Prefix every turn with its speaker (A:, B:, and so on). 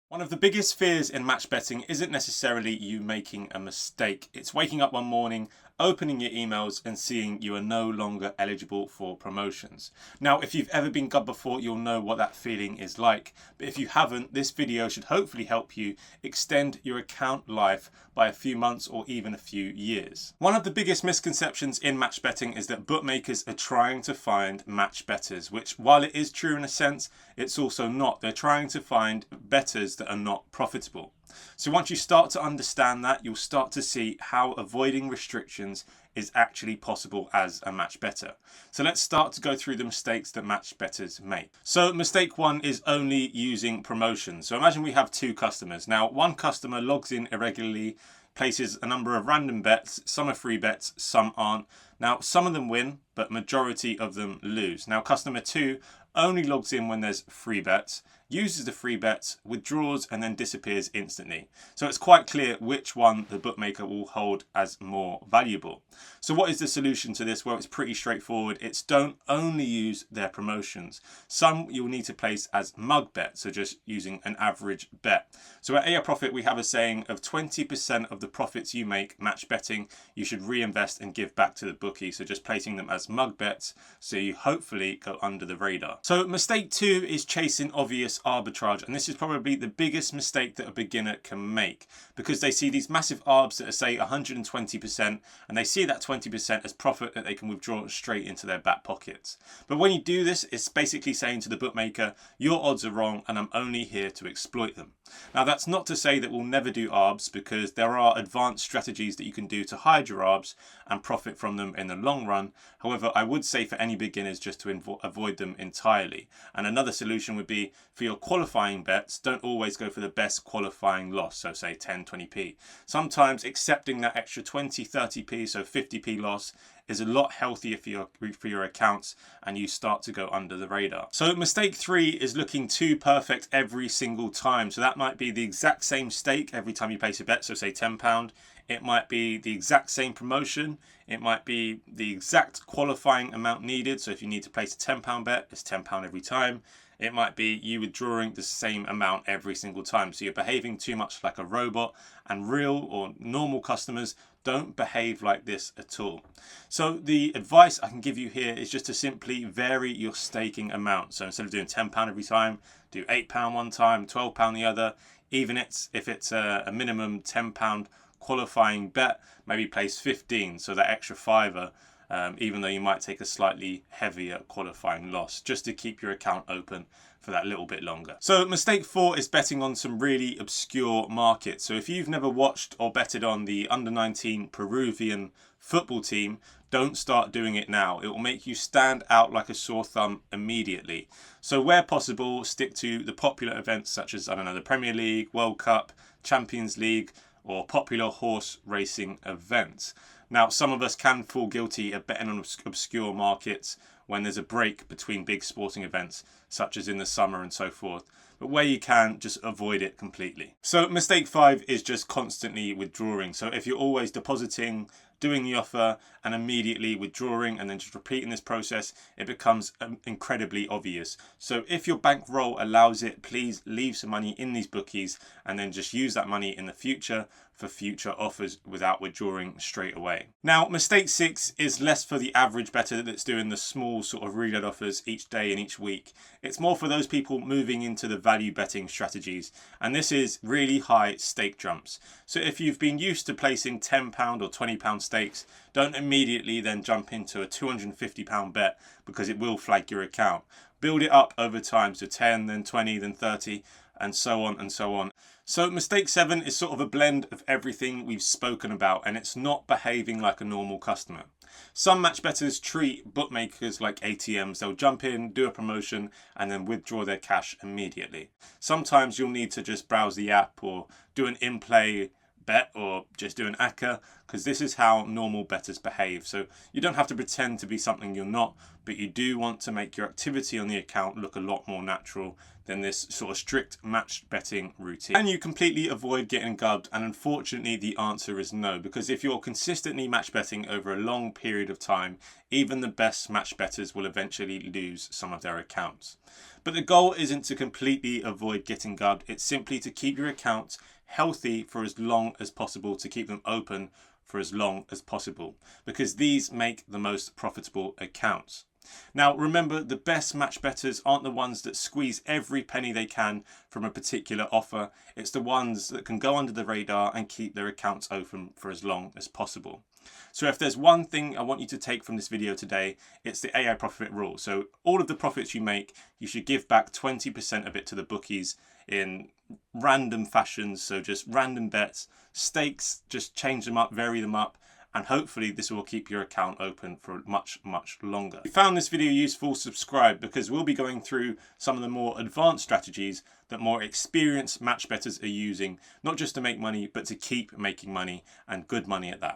A: One of the biggest fears in match betting isn't necessarily you making a mistake. It's waking up one morning, opening your emails and seeing you are no longer eligible for promotions. Now, if you've ever been gubbed before, you'll know what that feeling is like. But if you haven't, this video should hopefully help you extend your account life by a few months or even a few years. One of the biggest misconceptions in match betting is that bookmakers are trying to find match bettors, which while it is true in a sense, it's also not. They're trying to find bettors that are not profitable. So once you start to understand that, you'll start to see how avoiding restrictions is actually possible as a match bettor. So let's start to go through the mistakes that match bettors make. So mistake one is only using promotions. So imagine we have two customers. Now, one customer logs in irregularly, places a number of random bets. Some are free bets, some aren't. Now, some of them win, but majority of them lose. Now, customer two only logs in when there's free bets, uses the free bets, withdraws, and then disappears instantly. So it's quite clear which one the bookmaker will hold as more valuable. So what is the solution to this? Well, it's pretty straightforward. It's don't only use their promotions. Some you'll need to place as mug bets, so just using an average bet. So at AiProfit, we have a saying of 20% of the profits you make match betting, you should reinvest and give back to the bookie. So just placing them as mug bets, so you hopefully go under the radar. So mistake two is chasing obvious arbitrage, and this is probably the biggest mistake that a beginner can make, because they see these massive arbs that are say 120%, and they see that 20% as profit that they can withdraw straight into their back pockets. But when you do this, it's basically saying to the bookmaker, your odds are wrong and I'm only here to exploit them. Now, that's not to say that we'll never do arbs, because there are advanced strategies that you can do to hide your arbs and profit from them in the long run. However, I would say for any beginners just to avoid them entirely. And another solution would be for your qualifying bets, don't always go for the best qualifying loss, so say 10, 20p. Sometimes accepting that extra 20, 30p, so 50p loss is a lot healthier for your accounts, and you start to go under the radar. So mistake three is looking too perfect every single time. So that might be the exact same stake every time you place a bet, so say £10. It might be the exact same promotion. It might be the exact qualifying amount needed. So if you need to place a £10 bet, it's £10 every time. It might be you withdrawing the same amount every single time. So you're behaving too much like a robot, and real or normal customers don't behave like this at all. So the advice I can give you here is just to simply vary your staking amount. So instead of doing £10 every time, do £8 one time, £12 the other. Even if it's a minimum £10 qualifying bet, maybe place 15, so that extra fiver, even though you might take a slightly heavier qualifying loss, just to keep your account open for that little bit longer. So mistake four is betting on some really obscure markets. So if you've never watched or betted on the under-19 Peruvian football team, don't start doing it now. It will make you stand out like a sore thumb immediately. So where possible, stick to the popular events such as, I don't know, the Premier League, World Cup, Champions League, or popular horse racing events. Now, some of us can fall guilty of betting on obscure markets when there's a break between big sporting events, such as in the summer and so forth. But where you can, just avoid it completely. So mistake five is just constantly withdrawing. So if you're always depositing, doing the offer, and immediately withdrawing, and then just repeating this process, it becomes incredibly obvious. So if your bankroll allows it, please leave some money in these bookies, and then just use that money in the future for future offers without withdrawing straight away. Now, mistake six is less for the average bettor that's doing the small sort of reload offers each day and each week. It's more for those people moving into the value betting strategies, and this is really high stake jumps. So if you've been used to placing £10 or £20 stakes, don't immediately then jump into a £250 bet, because it will flag your account. Build it up over time, so 10, then 20, then 30, and so on and so on. So mistake seven is sort of a blend of everything we've spoken about, and it's not behaving like a normal customer. Some match bettors treat bookmakers like ATMs. They'll jump in, do a promotion, and then withdraw their cash immediately. Sometimes you'll need to just browse the app or do an in-play bet or just do an ACCA, because this is how normal bettors behave. So you don't have to pretend to be something you're not, but you do want to make your activity on the account look a lot more natural than this sort of strict match betting routine. And you completely avoid getting gubbed? And unfortunately the answer is no, because if you're consistently match betting over a long period of time, even the best match bettors will eventually lose some of their accounts. But the goal isn't to completely avoid getting gubbed, it's simply to keep your accounts healthy for as long as possible, to keep them open for as long as possible, because these make the most profitable accounts. Now remember, the best match bettors aren't the ones that squeeze every penny they can from a particular offer. It's the ones that can go under the radar and keep their accounts open for as long as possible. So if there's one thing I want you to take from this video today, it's the AiProfit rule. So all of the profits you make, you should give back 20% of it to the bookies in random fashions. So just random bets, stakes, just change them up, vary them up, and hopefully this will keep your account open for much, much longer. If you found this video useful, subscribe, because we'll be going through some of the more advanced strategies that more experienced match bettors are using, not just to make money, but to keep making money, and good money at that.